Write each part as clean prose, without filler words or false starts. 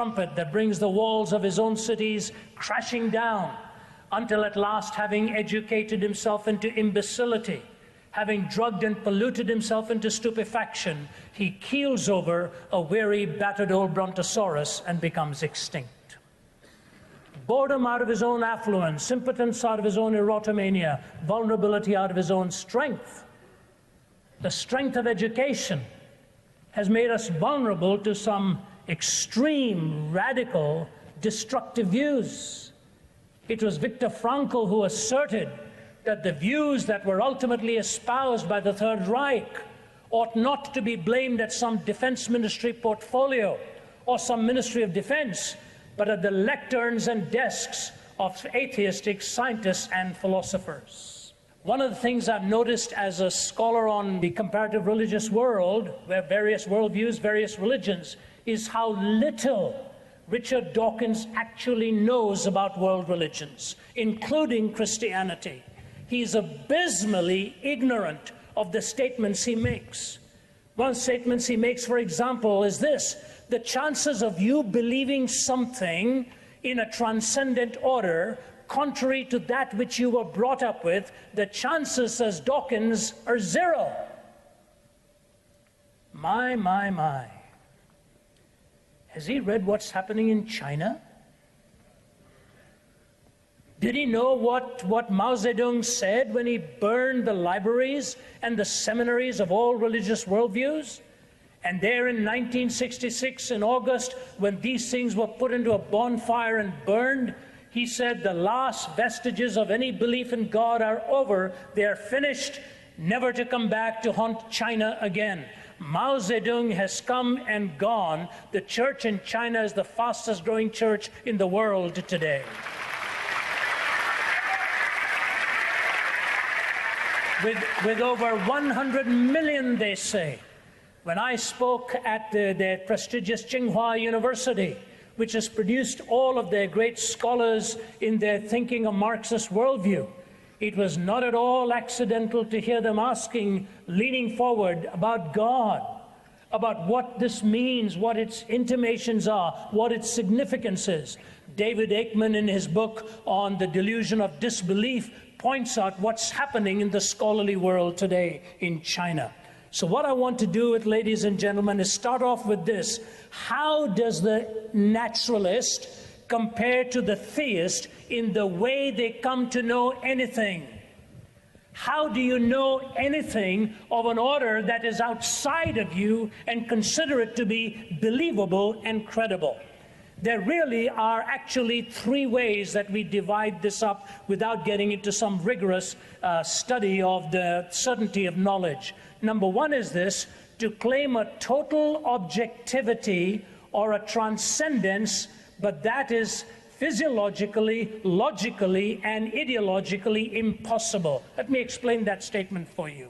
trumpet that brings the walls of his own cities crashing down, until at last, having educated himself into imbecility, having drugged and polluted himself into stupefaction, he keels over a weary, battered old brontosaurus and becomes extinct. Boredom out of his own affluence, impotence out of his own erotomania, vulnerability out of his own strength. The strength of education has made us vulnerable to some extreme, radical, destructive views. It was Viktor Frankl who asserted that the views that were ultimately espoused by the Third Reich ought not to be blamed at some defense ministry portfolio or some ministry of defense, but at the lecterns and desks of atheistic scientists and philosophers. One of the things I've noticed as a scholar on the comparative religious world, where various worldviews, various religions, is how little Richard Dawkins actually knows about world religions, including Christianity. He's abysmally ignorant of the statements he makes. One statement he makes, for example, is this: the chances of you believing something in a transcendent order contrary to that which you were brought up with, the chances, says Dawkins, are zero. My. Has he read what's happening in China? Did he know what Mao Zedong said when he burned the libraries and the seminaries of all religious worldviews? And there in 1966, in August, when these things were put into a bonfire and burned, he said, the last vestiges of any belief in God are over. They are finished, never to come back to haunt China again. Mao Zedong has come and gone. The church in China is the fastest growing church in the world today. With over 100 million, they say. When I spoke at the prestigious Tsinghua University, which has produced all of their great scholars in their thinking a Marxist worldview, it was not at all accidental to hear them asking, leaning forward, about God, about what this means, what its intimations are, what its significance is. David Aikman, in his book on the delusion of disbelief, points out what's happening in the scholarly world today in China. So what I want to do with, ladies and gentlemen, is start off with this. How does the naturalist compare to the theist in the way they come to know anything? How do you know anything of an order that is outside of you and consider it to be believable and credible? There really are actually three ways that we divide this up without getting into some rigorous study of the certainty of knowledge. Number one is this: to claim a total objectivity or a transcendence, but that is physiologically, logically, and ideologically impossible. Let me explain that statement for you.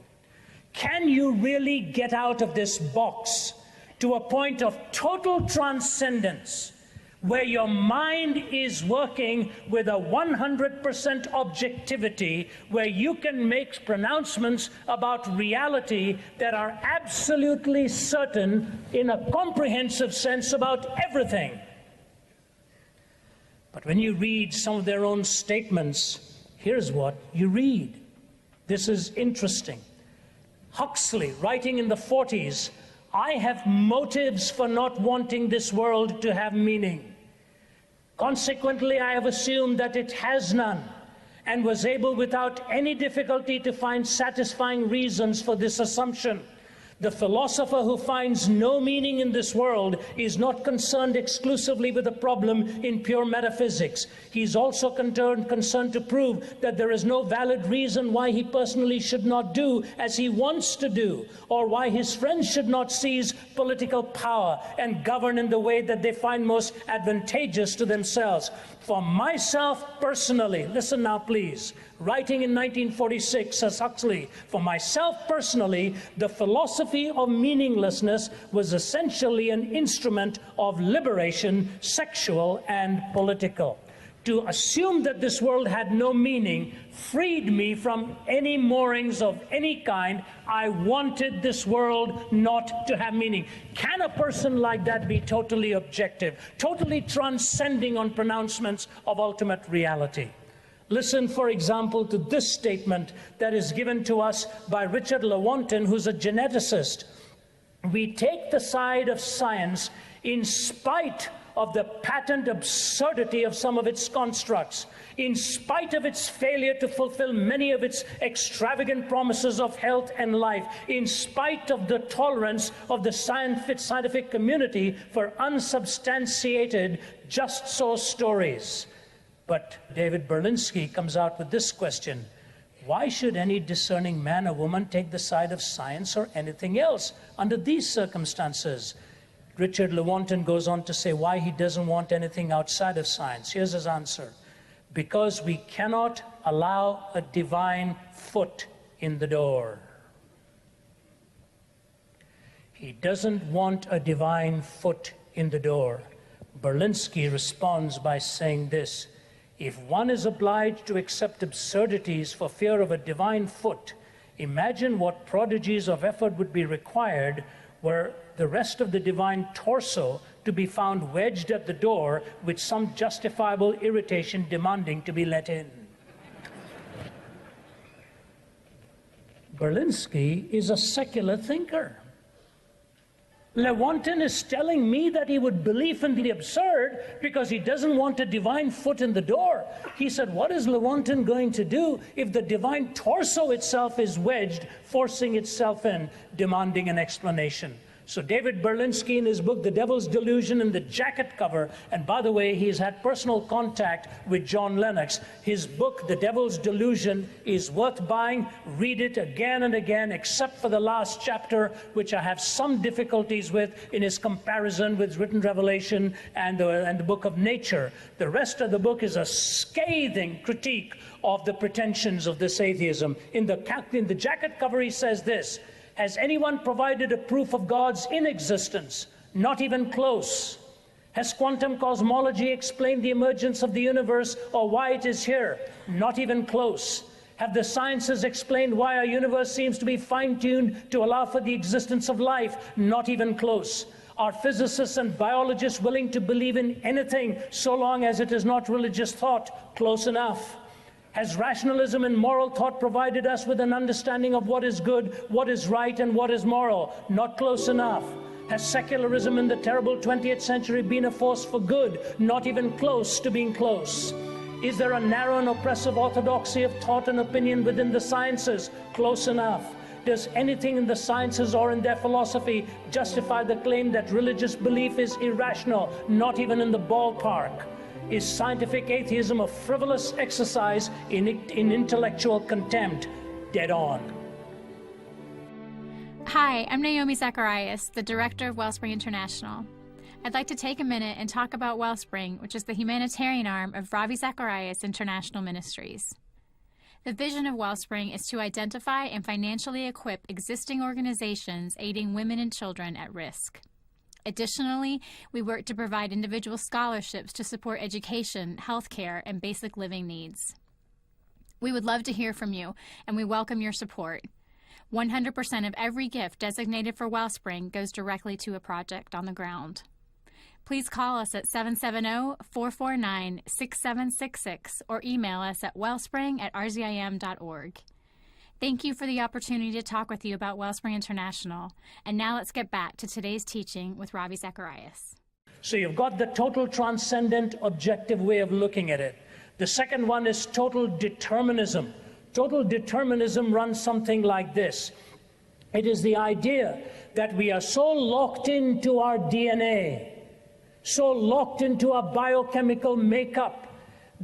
Can you really get out of this box to a point of total transcendence, where your mind is working with a 100% objectivity, where you can make pronouncements about reality that are absolutely certain in a comprehensive sense about everything? But when you read some of their own statements, here's what you read. This is interesting. Huxley, writing in the 40s, I have motives for not wanting this world to have meaning. Consequently, I have assumed that it has none, and was able without any difficulty to find satisfying reasons for this assumption. The philosopher who finds no meaning in this world is not concerned exclusively with the problem in pure metaphysics. He is also concerned to prove that there is no valid reason why he personally should not do as he wants to do, or why his friends should not seize political power and govern in the way that they find most advantageous to themselves. For myself personally, listen now please, writing in 1946, says Huxley, for myself personally, the philosophy of meaninglessness was essentially an instrument of liberation, sexual and political. to assume that this world had no meaning freed me from any moorings of any kind. I wanted this world not to have meaning. Can a person like that be totally objective, totally transcending on pronouncements of ultimate reality? Listen, for example, to this statement that is given to us by Richard Lewontin, who's a geneticist. We take the side of science in spite of the patent absurdity of some of its constructs, in spite of its failure to fulfill many of its extravagant promises of health and life, in spite of the tolerance of the scientific community for unsubstantiated just-so stories. But David Berlinski comes out with this question: why should any discerning man or woman take the side of science or anything else under these circumstances? Richard Lewontin goes on to say why he doesn't want anything outside of science. Here's his answer: because we cannot allow a divine foot in the door. He doesn't want a divine foot in the door. Berlinski responds by saying this: if one is obliged to accept absurdities for fear of a divine foot, imagine what prodigies of effort would be required were the rest of the divine torso to be found wedged at the door with some justifiable irritation demanding to be let in. Berlinski is a secular thinker. Lewontin is telling me that he would believe in the absurd because he doesn't want a divine foot in the door. He said, what is Lewontin going to do if the divine torso itself is wedged, forcing itself in, demanding an explanation? So David Berlinski, in his book, The Devil's Delusion, in the jacket cover, and by the way, he's had personal contact with John Lennox. His book, The Devil's Delusion, is worth buying. Read it again and again, except for the last chapter, which I have some difficulties with in his comparison with written revelation and the book of nature. The rest of the book is a scathing critique of the pretensions of this atheism. In the jacket cover, he says this: has anyone provided a proof of God's inexistence? Not even close. Has quantum cosmology explained the emergence of the universe or why it is here? Not even close. Have the sciences explained why our universe seems to be fine-tuned to allow for the existence of life? Not even close. Are physicists and biologists willing to believe in anything so long as it is not religious thought? Close enough. Has rationalism and moral thought provided us with an understanding of what is good, what is right, and what is moral? Not close enough. Has secularism in the terrible 20th century been a force for good? Not even close to being close. Is there a narrow and oppressive orthodoxy of thought and opinion within the sciences? Close enough. Does anything in the sciences or in their philosophy justify the claim that religious belief is irrational? Not even in the ballpark. Is scientific atheism a frivolous exercise in intellectual contempt? Dead on. Hi, I'm Ravi Zacharias, the director of Wellspring International. I'd like to take a minute and talk about Wellspring, which is the humanitarian arm of Ravi Zacharias International Ministries. The vision of Wellspring is to identify and financially equip existing organizations aiding women and children at risk. Additionally, we work to provide individual scholarships to support education, healthcare, and basic living needs. We would love to hear from you, and we welcome your support. 100% of every gift designated for Wellspring goes directly to a project on the ground. Please call us at 770-449-6766 or email us at wellspring@rzim.org. Thank you for the opportunity to talk with you about Wellspring International. And now let's get back to today's teaching with Ravi Zacharias. So you've got the total transcendent objective way of looking at it. The second one is total determinism. Total determinism runs something like this. It is the idea that we are so locked into our DNA, so locked into our biochemical makeup,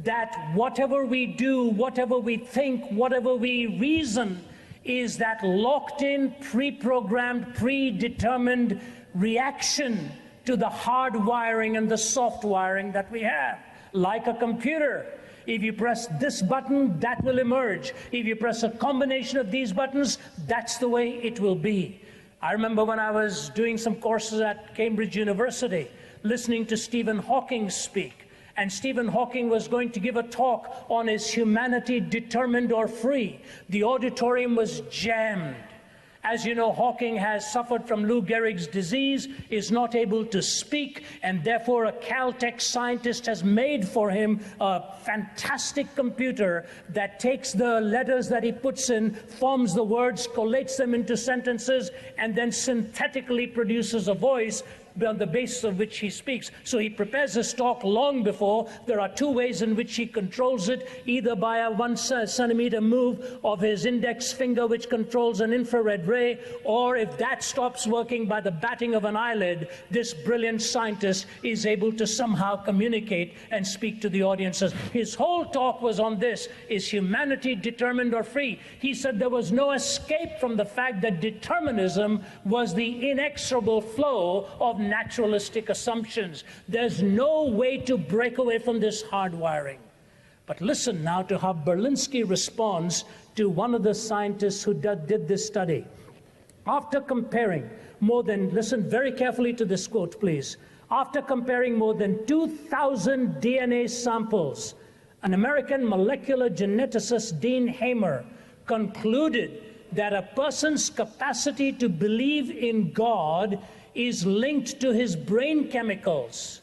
that whatever we do, whatever we think, whatever we reason, is that locked-in, pre-programmed, predetermined reaction to the hard wiring and the soft wiring that we have. Like a computer, if you press this button, that will emerge. If you press a combination of these buttons, that's the way it will be. I remember when I was doing some courses at Cambridge University, listening to Stephen Hawking speak. and Stephen Hawking was going to give a talk on is humanity determined or free. The auditorium was jammed. As you know, Hawking has suffered from Lou Gehrig's disease, is not able to speak, and therefore a Caltech scientist has made for him a fantastic computer that takes the letters that he puts in, forms the words, collates them into sentences, and then synthetically produces a voice on the basis of which he speaks. So he prepares his talk long before. There are two ways in which he controls it, either by a 1 centimeter move of his index finger, which controls an infrared ray, or if that stops working, by the batting of an eyelid. This brilliant scientist is able to somehow communicate and speak to the audiences. His whole talk was on this: is humanity determined or free? He said there was no escape from the fact that determinism was the inexorable flow of naturalistic assumptions. There's no way to break away from this hardwiring. But listen now to how Berlinski responds to one of the scientists who did this study. After comparing more than, listen very carefully to this quote, please. After comparing more than 2,000 DNA samples, an American molecular geneticist, Dean Hamer, concluded that a person's capacity to believe in God is linked to his brain chemicals.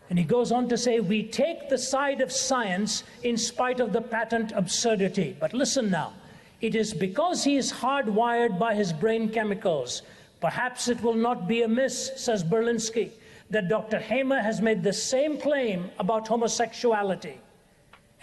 And he goes on to say, we take the side of science in spite of the patent absurdity. But listen now, it is because he is hardwired by his brain chemicals. Perhaps it will not be amiss, says Berlinski, that Dr. Hamer has made the same claim about homosexuality.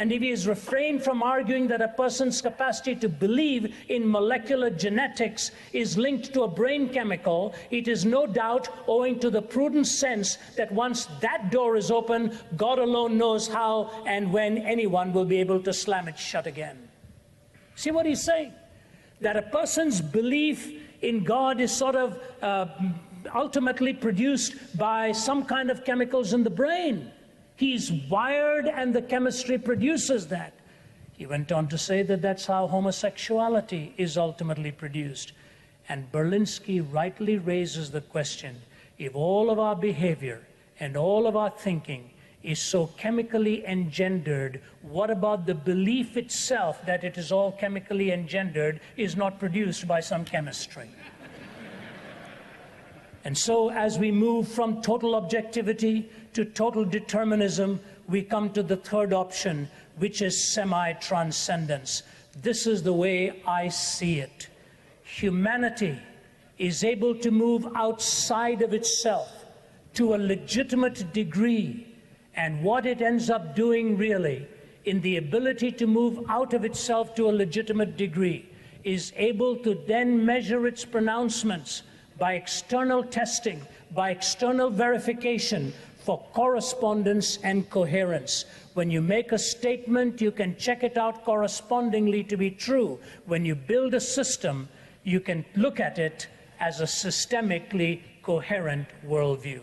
And if he has refrained from arguing that a person's capacity to believe in molecular genetics is linked to a brain chemical, it is no doubt owing to the prudent sense that once that door is open, God alone knows how and when anyone will be able to slam it shut again. See what he's saying? That a person's belief in God is sort of ultimately produced by some kind of chemicals in the brain. He's wired and the chemistry produces that. He went on to say that that's how homosexuality is ultimately produced. And Berlinski rightly raises the question, if all of our behavior and all of our thinking is so chemically engendered, what about the belief itself that it is all chemically engendered is not produced by some chemistry? And so as we move from total objectivity to total determinism, we come to the third option, which is semi-transcendence. This is the way I see it. Humanity is able to move outside of itself to a legitimate degree, and what it ends up doing really in the ability to move out of itself to a legitimate degree is able to then measure its pronouncements by external testing, by external verification for correspondence and coherence. When you make a statement, you can check it out correspondingly to be true. When you build a system, you can look at it as a systemically coherent worldview.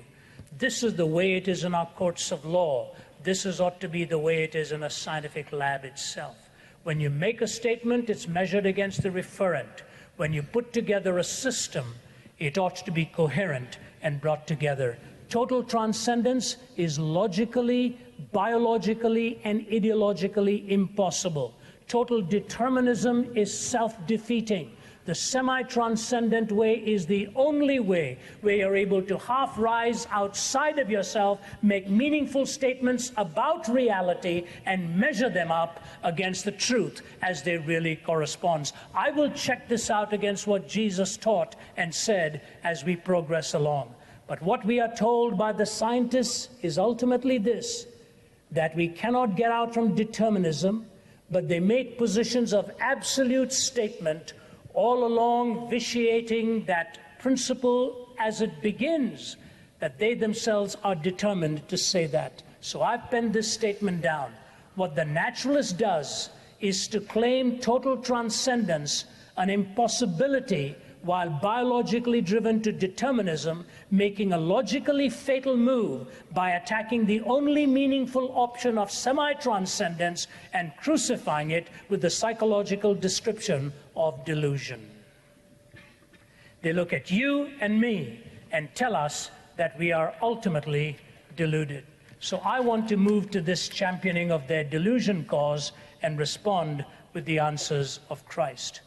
This is the way it is in our courts of law. This ought to be the way it is in a scientific lab itself. When you make a statement, it's measured against the referent. When you put together a system, it ought to be coherent and brought together. Total transcendence is logically, biologically, and ideologically impossible. Total determinism is self-defeating. The semi-transcendent way is the only way where you're able to half rise outside of yourself, make meaningful statements about reality, and measure them up against the truth as they really correspond. I will check this out against what Jesus taught and said as we progress along. But what we are told by the scientists is ultimately this, that we cannot get out from determinism, but they make positions of absolute statement all along vitiating that principle as it begins, that they themselves are determined to say that. So I've penned this statement down. What the naturalist does is to claim total transcendence, an impossibility, while biologically driven to determinism, making a logically fatal move by attacking the only meaningful option of semi-transcendence and crucifying it with the psychological description of delusion. They look at you and me and tell us that we are ultimately deluded. So I want to move to this championing of their delusion cause and respond with the answers of Christ.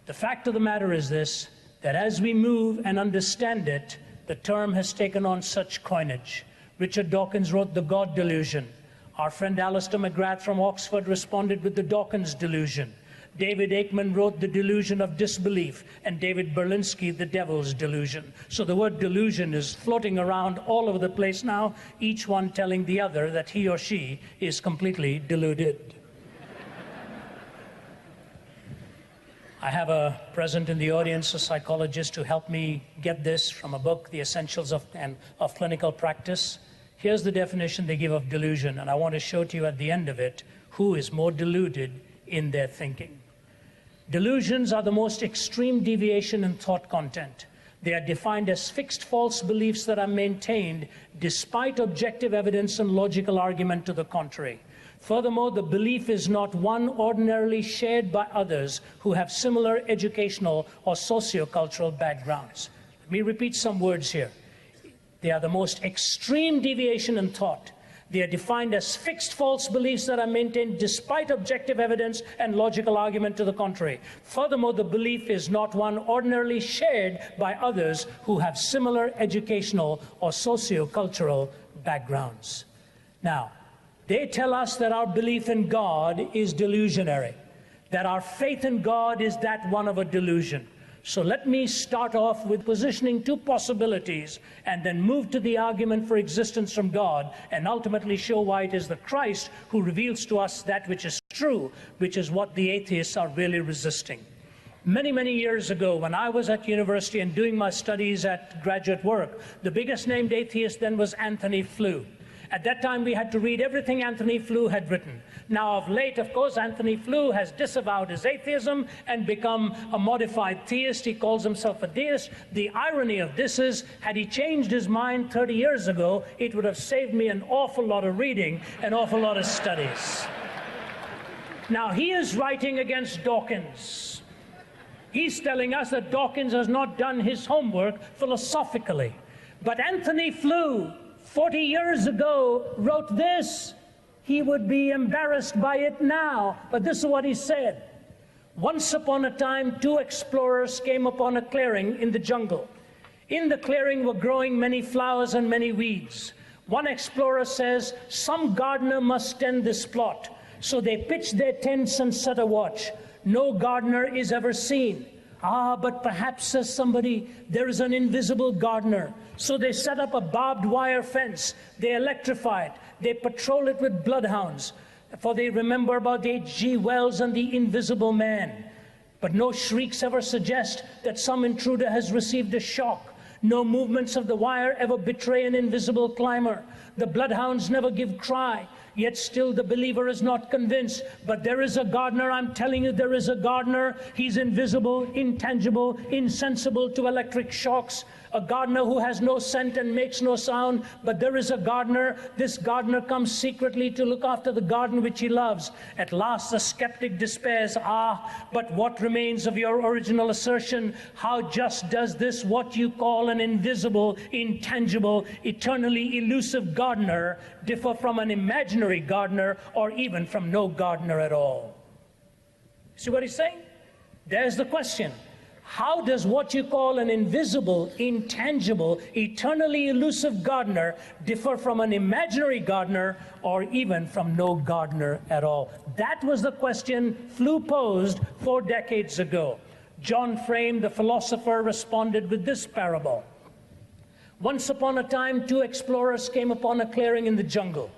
The fact of the matter is this, that as we move and understand it, the term has taken on such coinage. Richard Dawkins wrote The God Delusion. Our friend Alistair McGrath from Oxford responded with the Dawkins Delusion. David Aikman wrote The Delusion of Disbelief, and David Berlinski, The Devil's Delusion. So the word delusion is floating around all over the place now, each one telling the other that he or she is completely deluded. I have present in the audience a psychologist who helped me get this from a book, The Essentials of Clinical Practice. Here's the definition they give of delusion, and I want to show to you at the end of it who is more deluded in their thinking. Delusions are the most extreme deviation in thought content. They are defined as fixed false beliefs that are maintained despite objective evidence and logical argument to the contrary. Furthermore, the belief is not one ordinarily shared by others who have similar educational or socio-cultural backgrounds. Let me repeat some words here. They are the most extreme deviation in thought. They are defined as fixed false beliefs that are maintained despite objective evidence and logical argument to the contrary. Furthermore, the belief is not one ordinarily shared by others who have similar educational or socio-cultural backgrounds. Now, they tell us that our belief in God is delusionary, that our faith in God is that one of a delusion. So let me start off with positioning two possibilities and then move to the argument for existence from God and ultimately show why it is the Christ who reveals to us that which is true, which is what the atheists are really resisting. Many, many years ago, when I was at university and doing my studies at graduate work, the biggest named atheist then was Anthony Flew. At that time, we had to read everything Anthony Flew had written. Now, of late, of course, Anthony Flew has disavowed his atheism and become a modified theist. He calls himself a deist. The irony of this is, had he changed his mind 30 years ago, it would have saved me an awful lot of reading, an awful lot of studies. Now, he is writing against Dawkins. He's telling us that Dawkins has not done his homework philosophically. But Anthony Flew, 40 years ago, wrote this. He would be embarrassed by it now, but this is what he said. Once upon a time, two explorers came upon a clearing in the jungle. In the clearing were growing many flowers and many weeds. One explorer says, some gardener must tend this plot. So they pitched their tents and set a watch. No gardener is ever seen. Ah, but perhaps, says somebody, there is an invisible gardener. So they set up a barbed wire fence. They electrify it. They patrol it with bloodhounds. For they remember about H.G. Wells and the Invisible Man. But no shrieks ever suggest that some intruder has received a shock. No movements of the wire ever betray an invisible climber. The bloodhounds never give cry. Yet still the believer is not convinced. But there is a gardener, I'm telling you, there is a gardener. He's invisible, intangible, insensible to electric shocks. A gardener who has no scent and makes no sound, but there is a gardener. This gardener comes secretly to look after the garden which he loves. At last the skeptic despairs. Ah, but what remains of your original assertion? How just does this, what you call an invisible, intangible, eternally elusive gardener, differ from an imaginary gardener or even from no gardener at all? See what he's saying? There's the question. How does what you call an invisible, intangible, eternally elusive gardener differ from an imaginary gardener or even from no gardener at all? That was the question Flew posed 4 decades ago. John Frame, the philosopher, responded with this parable. Once upon a time, 2 explorers came upon a clearing in the jungle.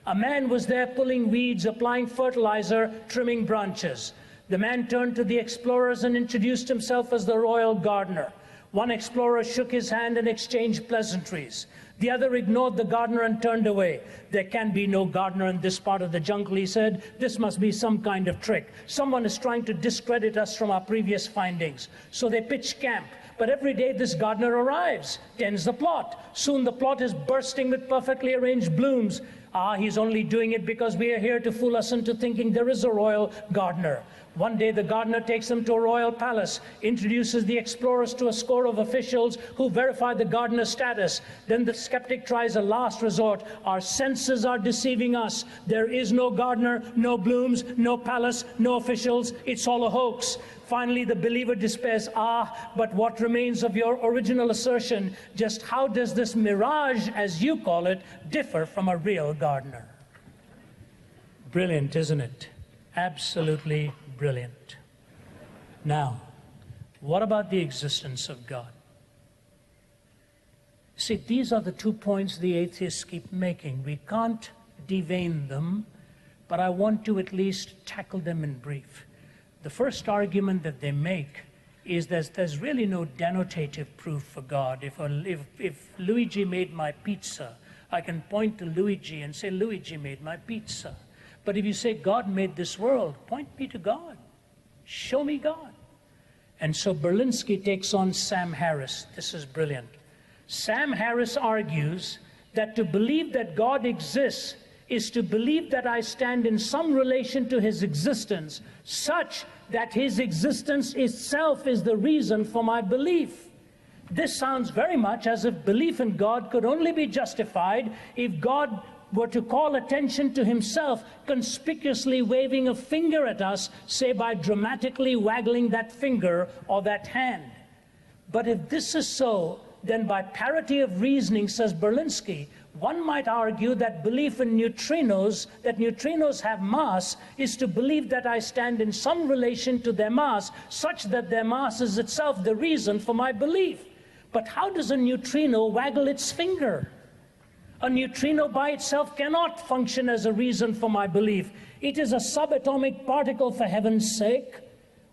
A man was there pulling weeds, applying fertilizer, trimming branches. The man turned to the explorers and introduced himself as the royal gardener. One explorer shook his hand and exchanged pleasantries. The other ignored the gardener and turned away. There can be no gardener in this part of the jungle, he said. This must be some kind of trick. Someone is trying to discredit us from our previous findings. So they pitched camp. But every day this gardener arrives, tends the plot. Soon the plot is bursting with perfectly arranged blooms. Ah, he's only doing it because we are here to fool us into thinking there is a royal gardener. One day the gardener takes them to a royal palace, introduces the explorers to a score of officials who verify the gardener's status. Then the skeptic tries a last resort. Our senses are deceiving us. There is no gardener, no blooms, no palace, no officials. It's all a hoax. Finally, the believer despairs. But what remains of your original assertion? Just how does this mirage, as you call it, differ from a real gardener? Brilliant, isn't it? Absolutely brilliant. Now, what about the existence of God? See, these are the 2 points the atheists keep making. We can't devein them, but I want to at least tackle them in brief. The first argument that they make is that there's really no denotative proof for God. If Luigi made my pizza, I can point to Luigi and say, Luigi made my pizza. But if you say God made this world, point me to God. Show me God. And so Berlinski takes on Sam Harris. This is brilliant. Sam Harris argues that to believe that God exists is to believe that I stand in some relation to his existence, such that his existence itself is the reason for my belief. This sounds very much as if belief in God could only be justified if God were to call attention to himself, conspicuously waving a finger at us, say by dramatically waggling that finger or that hand. But if this is so, then by parity of reasoning, says Berlinski, one might argue that belief in neutrinos, that neutrinos have mass, is to believe that I stand in some relation to their mass, such that their mass is itself the reason for my belief. But how does a neutrino waggle its finger? A neutrino by itself cannot function as a reason for my belief. It is a subatomic particle, for heaven's sake.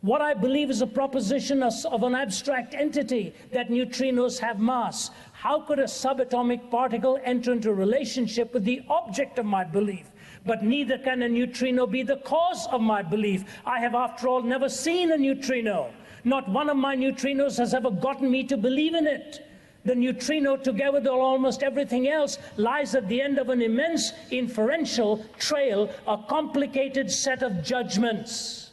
What I believe is a proposition of an abstract entity, that neutrinos have mass. How could a subatomic particle enter into a relationship with the object of my belief? But neither can a neutrino be the cause of my belief. I have, after all, never seen a neutrino. Not one of my neutrinos has ever gotten me to believe in it. The neutrino, together with almost everything else, lies at the end of an immense inferential trail, a complicated set of judgments.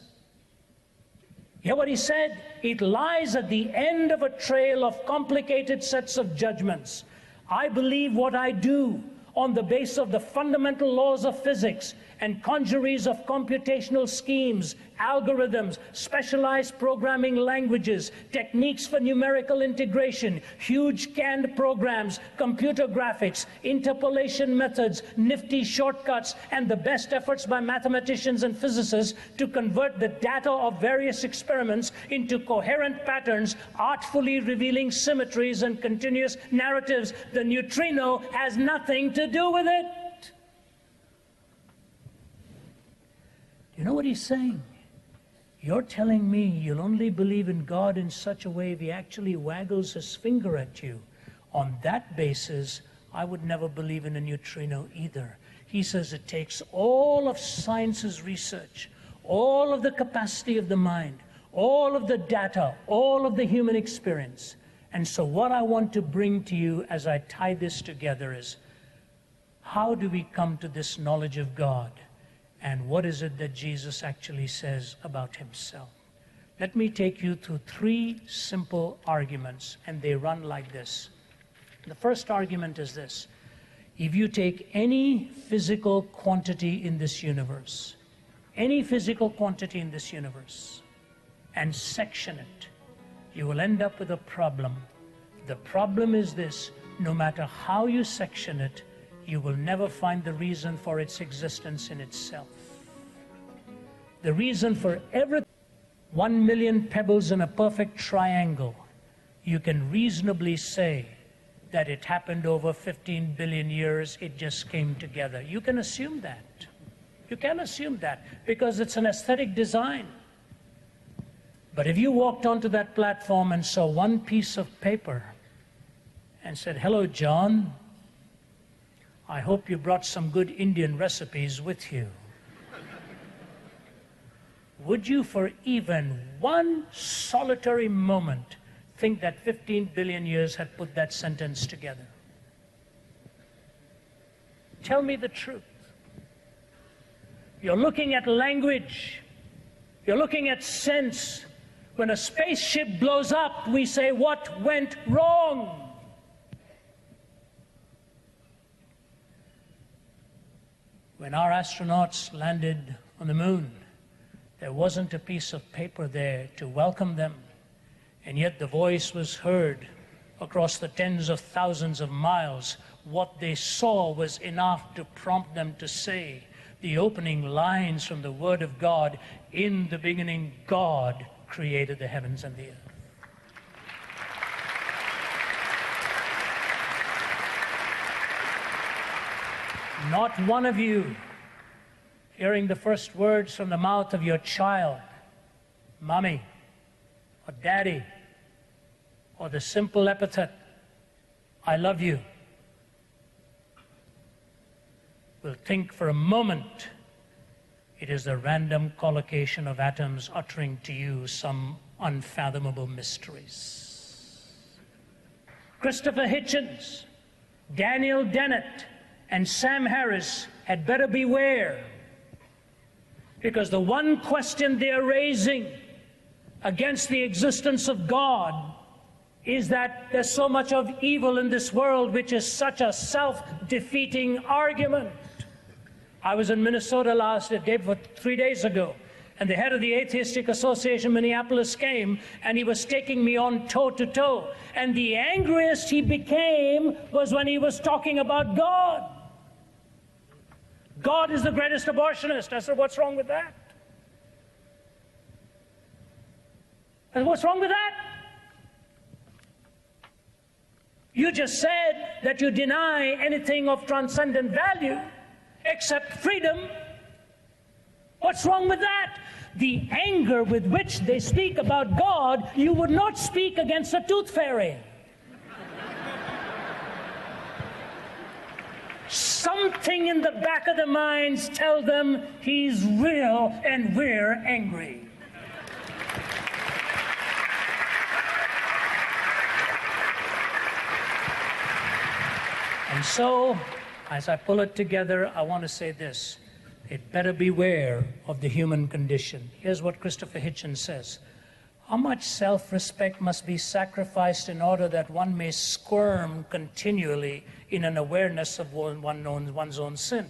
Hear what he said? It lies at the end of a trail of complicated sets of judgments. I believe what I do on the basis of the fundamental laws of physics and congeries of computational schemes, algorithms, specialized programming languages, techniques for numerical integration, huge canned programs, computer graphics, interpolation methods, nifty shortcuts, and the best efforts by mathematicians and physicists to convert the data of various experiments into coherent patterns, artfully revealing symmetries and continuous narratives. The neutrino has nothing to do with it. You know what he's saying? You're telling me you'll only believe in God in such a way if he actually waggles his finger at you. On that basis, I would never believe in a neutrino either. He says it takes all of science's research, all of the capacity of the mind, all of the data, all of the human experience. And so what I want to bring to you as I tie this together is, how do we come to this knowledge of God? And what is it that Jesus actually says about himself? Let me take you through 3 simple arguments, and they run like this. The first argument is this. If you take any physical quantity in this universe, any physical quantity in this universe, and section it, you will end up with a problem. The problem is this: no matter how you section it, you will never find the reason for its existence in itself. The reason for everything, 1 million pebbles in a perfect triangle, you can reasonably say that it happened over 15 billion years, it just came together. You can assume that. You can assume that because it's an aesthetic design. But if you walked onto that platform and saw one piece of paper and said, "Hello, John, I hope you brought some good Indian recipes with you," would you for even one solitary moment think that 15 billion years had put that sentence together? Tell me the truth. You're looking at language. You're looking at sense. When a spaceship blows up, we say, what went wrong? When our astronauts landed on the moon, there wasn't a piece of paper there to welcome them, and yet the voice was heard across the tens of thousands of miles. What they saw was enough to prompt them to say the opening lines from the Word of God, "In the beginning, God created the heavens and the earth." Not one of you, hearing the first words from the mouth of your child, "Mommy," or "Daddy," or the simple epithet, "I love you," will think for a moment it is the random collocation of atoms uttering to you some unfathomable mysteries. Christopher Hitchens, Daniel Dennett, and Sam Harris had better beware, because the one question they're raising against the existence of God is that there's so much of evil in this world, which is such a self-defeating argument. I was in Minnesota day, 3 days ago, and the head of the Atheistic Association Minneapolis came, and he was taking me on toe-to-toe. And the angriest he became was when he was talking about God. God is the greatest abortionist. I said, what's wrong with that? I said, what's wrong with that? You just said that you deny anything of transcendent value except freedom. What's wrong with that? The anger with which they speak about God, you would not speak against a tooth fairy. Something in the back of the minds tell them he's real and we're angry. And so, as I pull it together, I want to say this. It better beware of the human condition. Here's what Christopher Hitchens says. How much self-respect must be sacrificed in order that one may squirm continually in an awareness of one's own sin?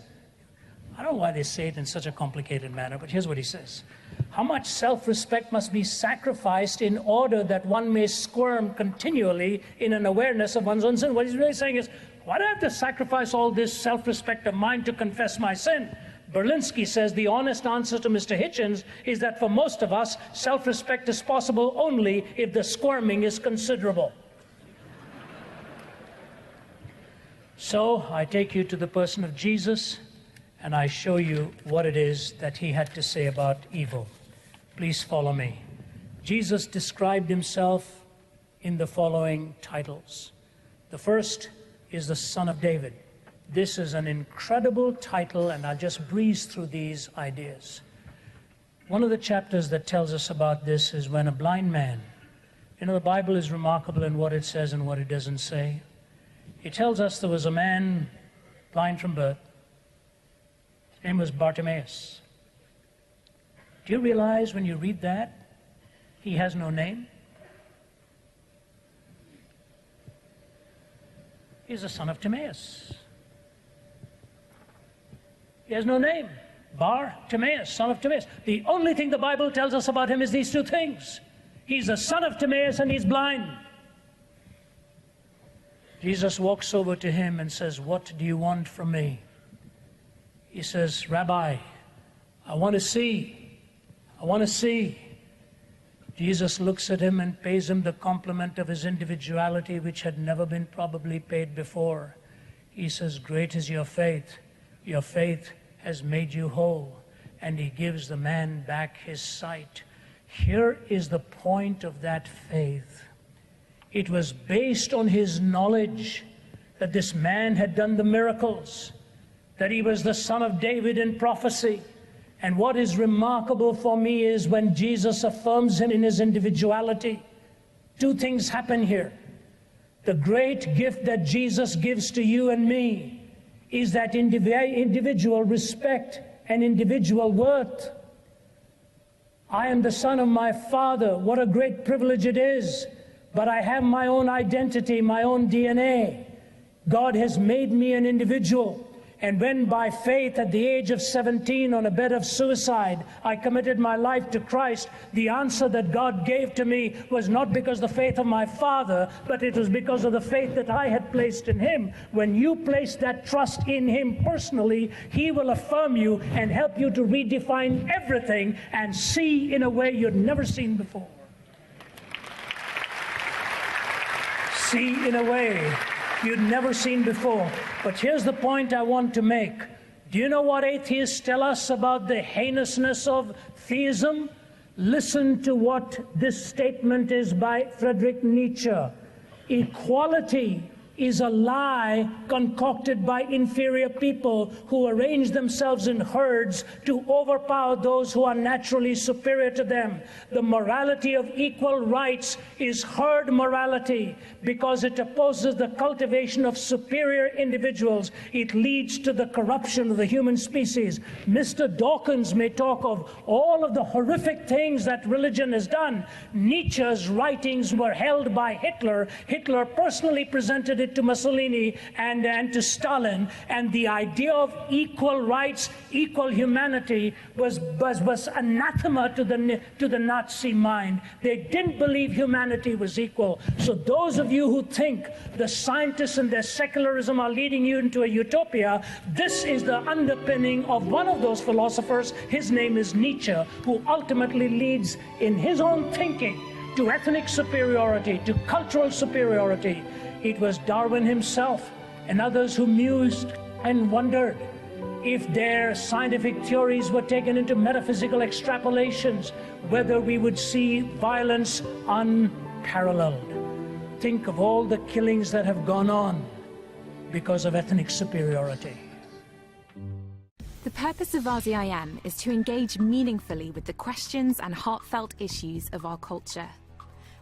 I don't know why they say it in such a complicated manner, but here's what he says. How much self-respect must be sacrificed in order that one may squirm continually in an awareness of one's own sin? What he's really saying is, why do I have to sacrifice all this self-respect of mine to confess my sin? Berlinski says the honest answer to Mr. Hitchens is that for most of us, self-respect is possible only if the squirming is considerable. So I take you to the person of Jesus, and I show you what it is that he had to say about evil. Please follow me. Jesus described himself in the following titles. The first is the Son of David. This is an incredible title, and I'll just breeze through these ideas. One of the chapters that tells us about this is when a blind man, the Bible is remarkable in what it says and what it doesn't say. It tells us there was a man blind from birth. His name was Bartimaeus. Do you realize when you read that, he has no name? He's the son of Timaeus. He has no name. Timaeus, son of Timaeus. The only thing the Bible tells us about him is these two things. He's the son of Timaeus and he's blind. Jesus walks over to him and says, "What do you want from me?" He says, "Rabbi, I want to see. I want to see." Jesus looks at him and pays him the compliment of his individuality, which had never been probably paid before. He says, "Great is your faith. Your faith has made you whole." And he gives the man back his sight. Here is the point of that faith. It was based on his knowledge that this man had done the miracles, that he was the son of David in prophecy. And what is remarkable for me is when Jesus affirms him in his individuality, two things happen here. The great gift that Jesus gives to you and me is that individual respect and individual worth. I am the son of my Father. What a great privilege it is. But I have my own identity, my own DNA. God has made me an individual. And when by faith at the age of 17 on a bed of suicide, I committed my life to Christ, the answer that God gave to me was not because of the faith of my father, but it was because of the faith that I had placed in him. When you place that trust in him personally, he will affirm you and help you to redefine everything and see in a way you'd never seen before. See in a way you'd never seen before. But here's the point I want to make. Do you know what atheists tell us about the heinousness of theism? Listen to what this statement is by Friedrich Nietzsche. Equality is a lie concocted by inferior people who arrange themselves in herds to overpower those who are naturally superior to them. The morality of equal rights is herd morality because it opposes the cultivation of superior individuals. It leads to the corruption of the human species. Mr. Dawkins may talk of all of the horrific things that religion has done. Nietzsche's writings were held by Hitler. Hitler personally presented it to Mussolini and to Stalin, and the idea of equal rights, equal humanity was anathema to the Nazi mind. They didn't believe humanity was equal. So those of you who think the scientists and their secularism are leading you into a utopia, this is the underpinning of one of those philosophers. His name is Nietzsche, who ultimately leads in his own thinking to ethnic superiority, to cultural superiority. It was Darwin himself and others who mused and wondered if their scientific theories were taken into metaphysical extrapolations, whether we would see violence unparalleled. Think of all the killings that have gone on because of ethnic superiority. The purpose of RZIM is to engage meaningfully with the questions and heartfelt issues of our culture.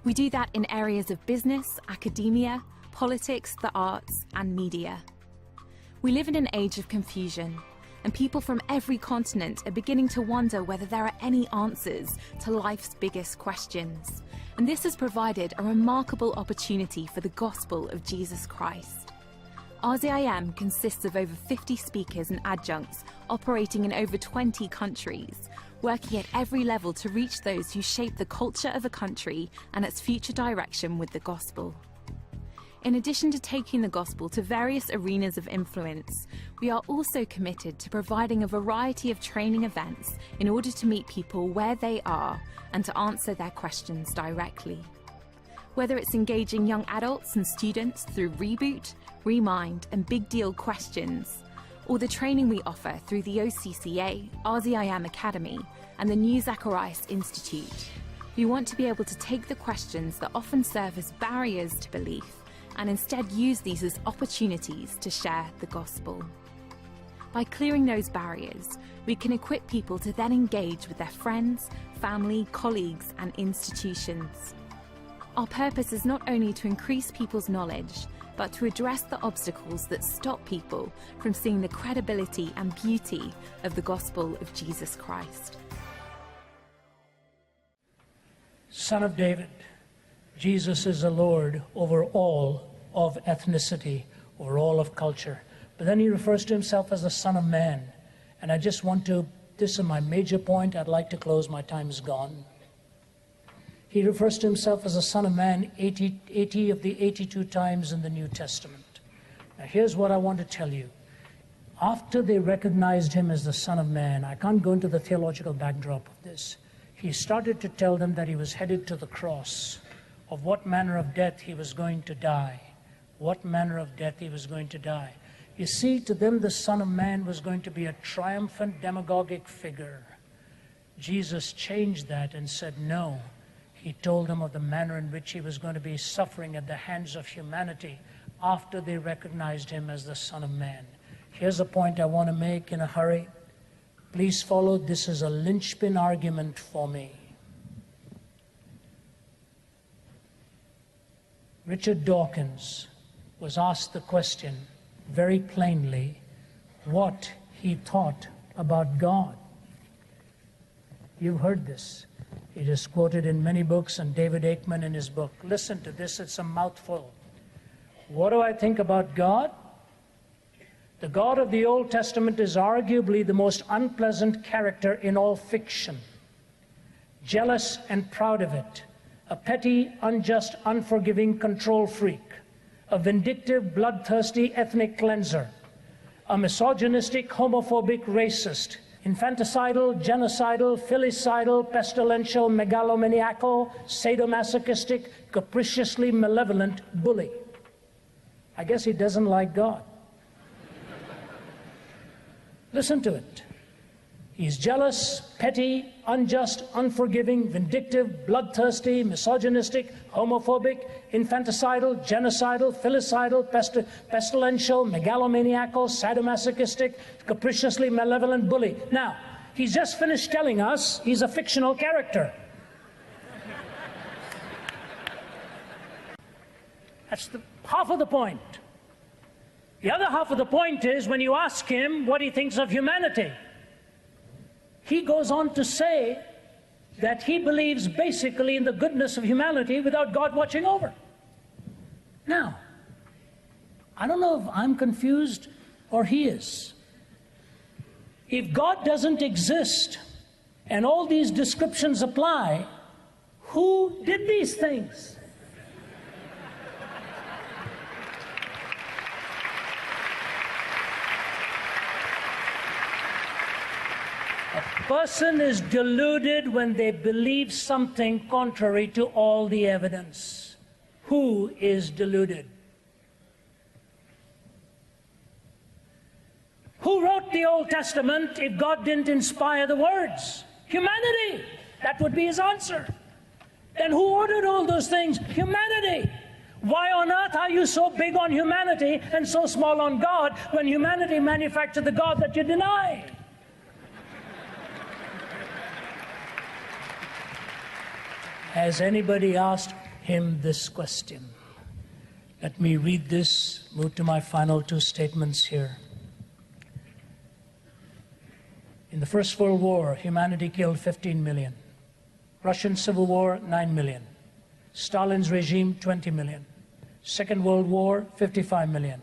We do that in areas of business, academia, politics, the arts, and media. We live in an age of confusion, and people from every continent are beginning to wonder whether there are any answers to life's biggest questions. And this has provided a remarkable opportunity for the gospel of Jesus Christ. RZIM consists of over 50 speakers and adjuncts operating in over 20 countries, working at every level to reach those who shape the culture of a country and its future direction with the gospel. In addition to taking the gospel to various arenas of influence, we are also committed to providing a variety of training events in order to meet people where they are and to answer their questions directly. Whether it's engaging young adults and students through Reboot, Remind, and Big Deal questions, or the training we offer through the OCCA, RZIM Academy, and the New Zacharias Institute, we want to be able to take the questions that often serve as barriers to belief and instead use these as opportunities to share the gospel. By clearing those barriers, we can equip people to then engage with their friends, family, colleagues, and institutions. Our purpose is not only to increase people's knowledge, but to address the obstacles that stop people from seeing the credibility and beauty of the gospel of Jesus Christ. Son of David, Jesus is the Lord over all of ethnicity, over all of culture. But then he refers to himself as the Son of Man. And I just want to, this is my major point, I'd like to close, my time is gone. He refers to himself as the Son of Man 80 of the 82 times in the New Testament. Now here's what I want to tell you. After they recognized him as the Son of Man, I can't go into the theological backdrop of this, he started to tell them that he was headed to the cross, of what manner of death he was going to die. What manner of death he was going to die. You see, to them the Son of Man was going to be a triumphant demagogic figure. Jesus changed that and said no. He told them of the manner in which he was going to be suffering at the hands of humanity after they recognized him as the Son of Man. Here's a point I want to make in a hurry. Please follow. This is a linchpin argument for me. Richard Dawkins was asked the question very plainly what he thought about God. You've heard this. It is quoted in many books, and David Aikman in his book. Listen to this, it's a mouthful. What do I think about God? The God of the Old Testament is arguably the most unpleasant character in all fiction. Jealous and proud of it, a petty, unjust, unforgiving control freak, a vindictive, bloodthirsty ethnic cleanser, a misogynistic, homophobic racist, infanticidal, genocidal, filicidal, pestilential, megalomaniacal, sadomasochistic, capriciously malevolent bully. I guess he doesn't like God. Listen to it. He's jealous, petty, unjust, unforgiving, vindictive, bloodthirsty, misogynistic, homophobic, infanticidal, genocidal, filicidal, pestilential, megalomaniacal, sadomasochistic, capriciously malevolent bully. Now, he's just finished telling us he's a fictional character. That's half of the point. The other half of the point is when you ask him what he thinks of humanity, he goes on to say that he believes basically in the goodness of humanity without God watching over. Now, I don't know if I'm confused or he is. If God doesn't exist and all these descriptions apply, who did these things? A person is deluded when they believe something contrary to all the evidence. Who is deluded? Who wrote the Old Testament if God didn't inspire the words? Humanity. That would be his answer. Then who ordered all those things? Humanity. Why on earth are you so big on humanity and so small on God when humanity manufactured the God that you deny? Has anybody asked him this question? Let me read this, move to my final two statements here. In the First World War, humanity killed 15 million. Russian Civil War, 9 million. Stalin's regime, 20 million. Second World War, 55 million.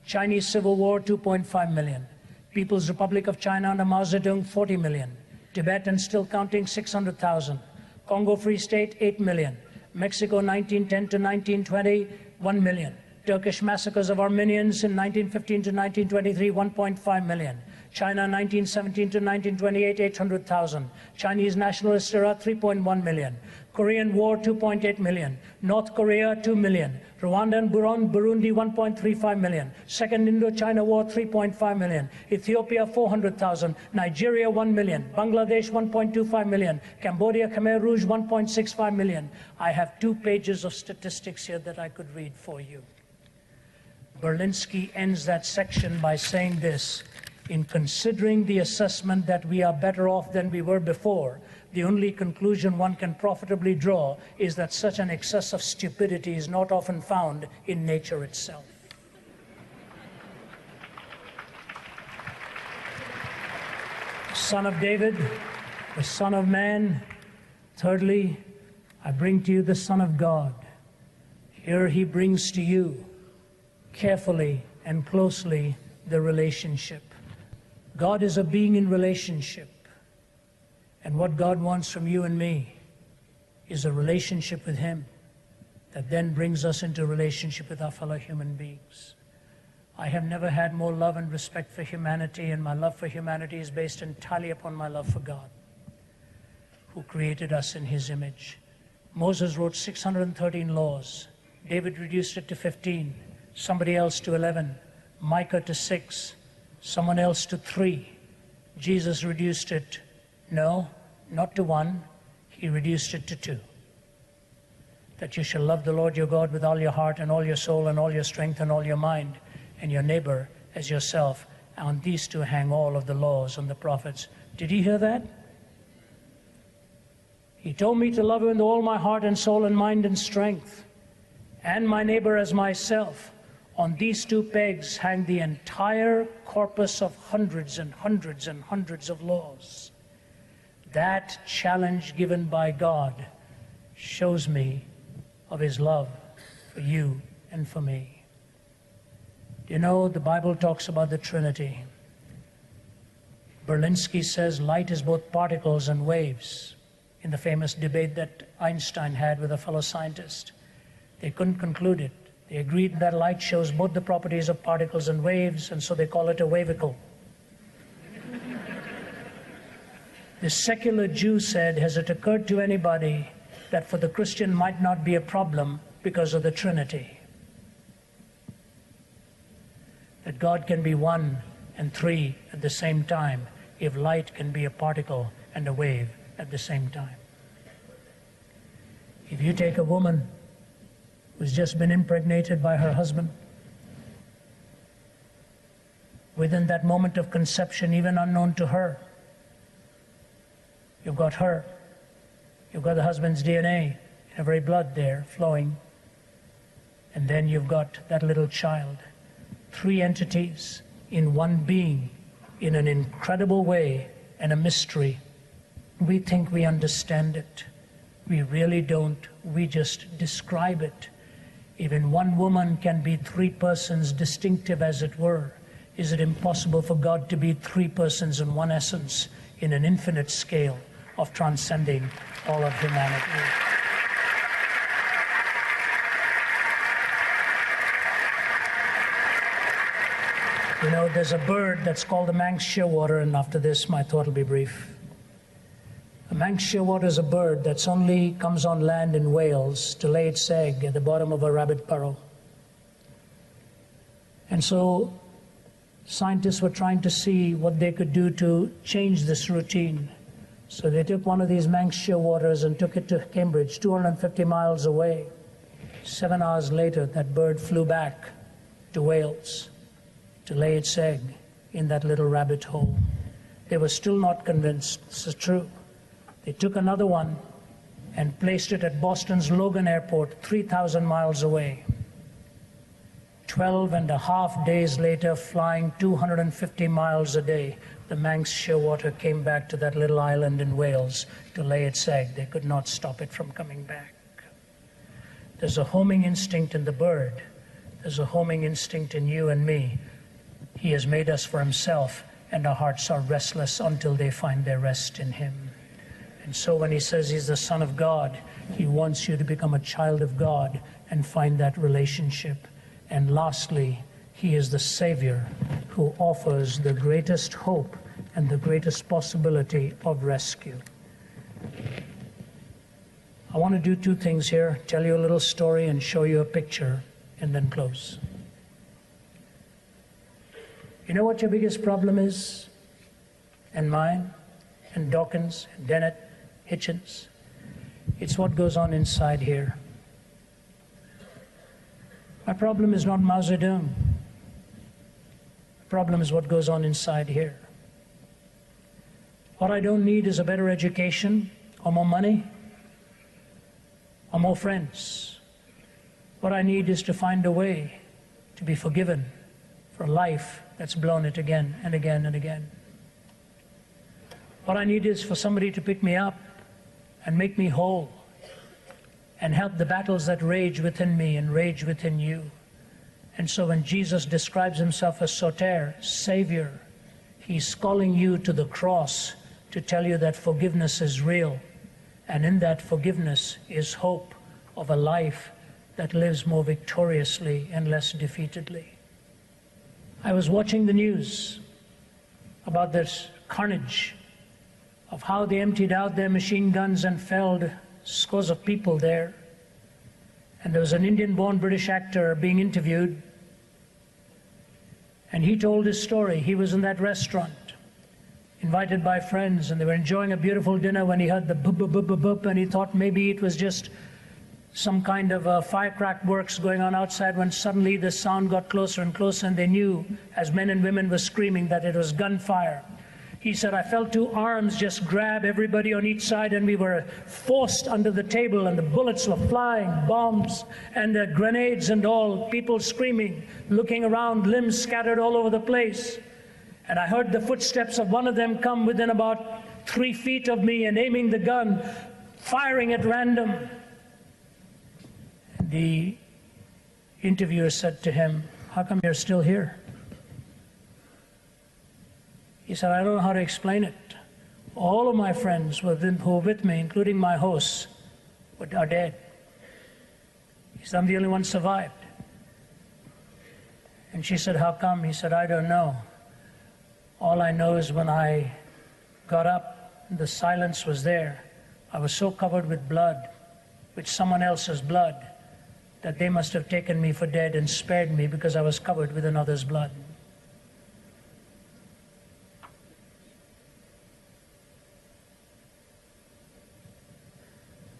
Chinese Civil War, 2.5 million. People's Republic of China under Mao Zedong, 40 million. Tibet and still counting, 600,000. Congo Free State, 8 million. Mexico, 1910 to 1920, 1 million. Turkish massacres of Armenians in 1915 to 1923, 1.5 million. China, 1917 to 1928, 800,000. Chinese nationalist era, 3.1 million. Korean War, 2.8 million. North Korea, 2 million. Rwanda and Burundi, 1.35 million. Second Indochina War, 3.5 million. Ethiopia, 400,000. Nigeria, 1 million. Bangladesh, 1.25 million. Cambodia, Khmer Rouge, 1.65 million. I have 2 pages of statistics here that I could read for you. Berlinski ends that section by saying this: in considering the assessment that we are better off than we were before, the only conclusion one can profitably draw is that such an excess of stupidity is not often found in nature itself. Son of David, the Son of Man. Thirdly, I bring to you the Son of God. Here he brings to you carefully and closely the relationship. God is a being in relationship. And what God wants from you and me is a relationship with him that then brings us into relationship with our fellow human beings. I have never had more love and respect for humanity, and my love for humanity is based entirely upon my love for God, who created us in his image. Moses wrote 613 laws. David reduced it to 15. Somebody else to 11. Micah to 6. Someone else to 3. Jesus reduced it, no, not to 1. He reduced it to 2. That you shall love the Lord your God with all your heart and all your soul and all your strength and all your mind, and your neighbor as yourself. On these 2 hang all of the laws and the prophets. Did you hear that? He told me to love him with all my heart and soul and mind and strength, and my neighbor as myself. On these 2 pegs hang the entire corpus of hundreds and hundreds and hundreds of laws. That challenge given by God shows me of His love for you and for me. You know, the Bible talks about the Trinity. Berlinski says light is both particles and waves. In the famous debate that Einstein had with a fellow scientist, they couldn't conclude it. They agreed that light shows both the properties of particles and waves, and so they call it a wavicle. The secular Jew said, has it occurred to anybody that for the Christian might not be a problem because of the Trinity? That God can be one and three at the same time, if light can be a particle and a wave at the same time. If you take a woman who's just been impregnated by her husband, within that moment of conception, even unknown to her, you've got her, you've got the husband's DNA in her very blood there flowing, and then you've got that little child. Three entities in one being, in an incredible way and a mystery. We think we understand it. We really don't. We just describe it. Even one woman can be three persons, distinctive as it were. Is it impossible for God to be three persons in one essence, in an infinite scale of transcending all of humanity? You know, there's a bird that's called the Manx shearwater, and after this, my thought will be brief. A Manx shearwater is a bird that's only comes on land in Wales to lay its egg at the bottom of a rabbit burrow. And so scientists were trying to see what they could do to change this routine. So they took one of these Manx shearwaters and took it to Cambridge, 250 miles away. 7 hours later, that bird flew back to Wales to lay its egg in that little rabbit hole. They were still not convinced this is true. They took another one and placed it at Boston's Logan Airport, 3,000 miles away. 12.5 days later, flying 250 miles a day, the Manx shearwater came back to that little island in Wales to lay its egg. They could not stop it from coming back. There's a homing instinct in the bird. There's a homing instinct in you and me. He has made us for Himself, and our hearts are restless until they find their rest in Him. And so when He says He's the Son of God, He wants you to become a child of God and find that relationship. And lastly, He is the Savior who offers the greatest hope and the greatest possibility of rescue. I want to do two things here, tell you a little story and show you a picture, and then close. You know what your biggest problem is? And mine, and Dawkins, and Dennett, Hitchens? It's what goes on inside here. My problem is not Mao Zedong. The problem is what goes on inside here. What I don't need is a better education, or more money, or more friends. What I need is to find a way to be forgiven for a life that's blown it again and again and again. What I need is for somebody to pick me up and make me whole and help the battles that rage within me and rage within you. And so when Jesus describes Himself as Soter, Savior, He's calling you to the cross to tell you that forgiveness is real. And in that forgiveness is hope of a life that lives more victoriously and less defeatedly. I was watching the news about this carnage of how they emptied out their machine guns and felled scores of people there. And there was an Indian-born British actor being interviewed, and he told his story. He was in that restaurant, invited by friends, and they were enjoying a beautiful dinner when he heard the boop, boop, boop, boop, boop, and he thought maybe it was just some kind of firecrack works going on outside, when suddenly the sound got closer and closer, and they knew, as men and women were screaming, that it was gunfire. He said, I felt two arms just grab everybody on each side, and we were forced under the table, and the bullets were flying, bombs and grenades and all, people screaming, looking around, limbs scattered all over the place. And I heard the footsteps of one of them come within about 3 feet of me and aiming the gun, firing at random. And the interviewer said to him, "How come you're still here?" He said, "I don't know how to explain it. All of my friends who were with me, including my hosts, are dead." He said, "I'm the only one survived." And she said, "How come?" He said, "I don't know. All I know is when I got up, the silence was there. I was so covered with blood, with someone else's blood, that they must have taken me for dead and spared me because I was covered with another's blood."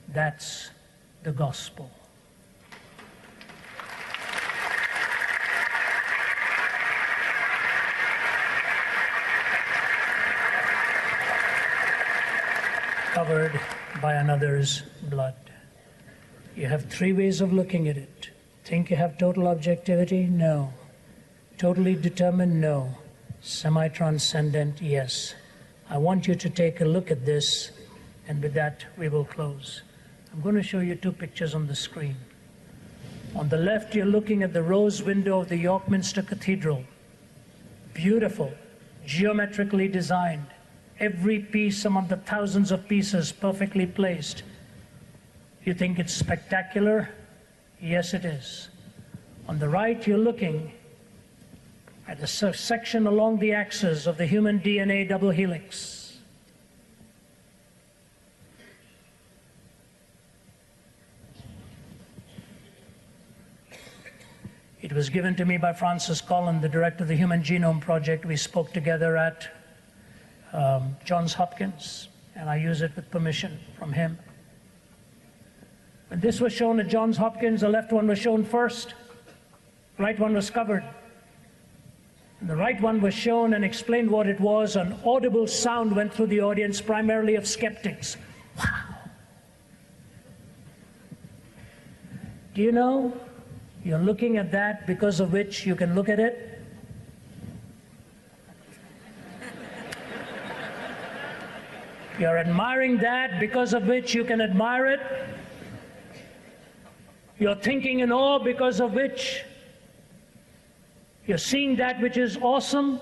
That's the gospel. Covered by another's blood. You have 3 ways of looking at it. Think you have total objectivity? No. Totally determined? No. Semi-transcendent? Yes. I want you to take a look at this, and with that we will close. I'm going to show you 2 pictures on the screen. On the left, you're looking at the rose window of the York Minster Cathedral. Beautiful, geometrically designed. Every piece among the thousands of pieces perfectly placed. You think it's spectacular? Yes, it is. On the right, you're looking at the section along the axis of the human DNA double helix. It was given to me by Francis Collin, the director of the Human Genome Project. We spoke together at Johns Hopkins, and I use it with permission from him. When this was shown at Johns Hopkins, the left one was shown first, the right one was covered. And the right one was shown and explained what it was. An audible sound went through the audience, primarily of skeptics. Wow. Do you know, you're looking at that because of which you can look at it? You're admiring that because of which you can admire it. You're thinking in awe because of which you're seeing that which is awesome.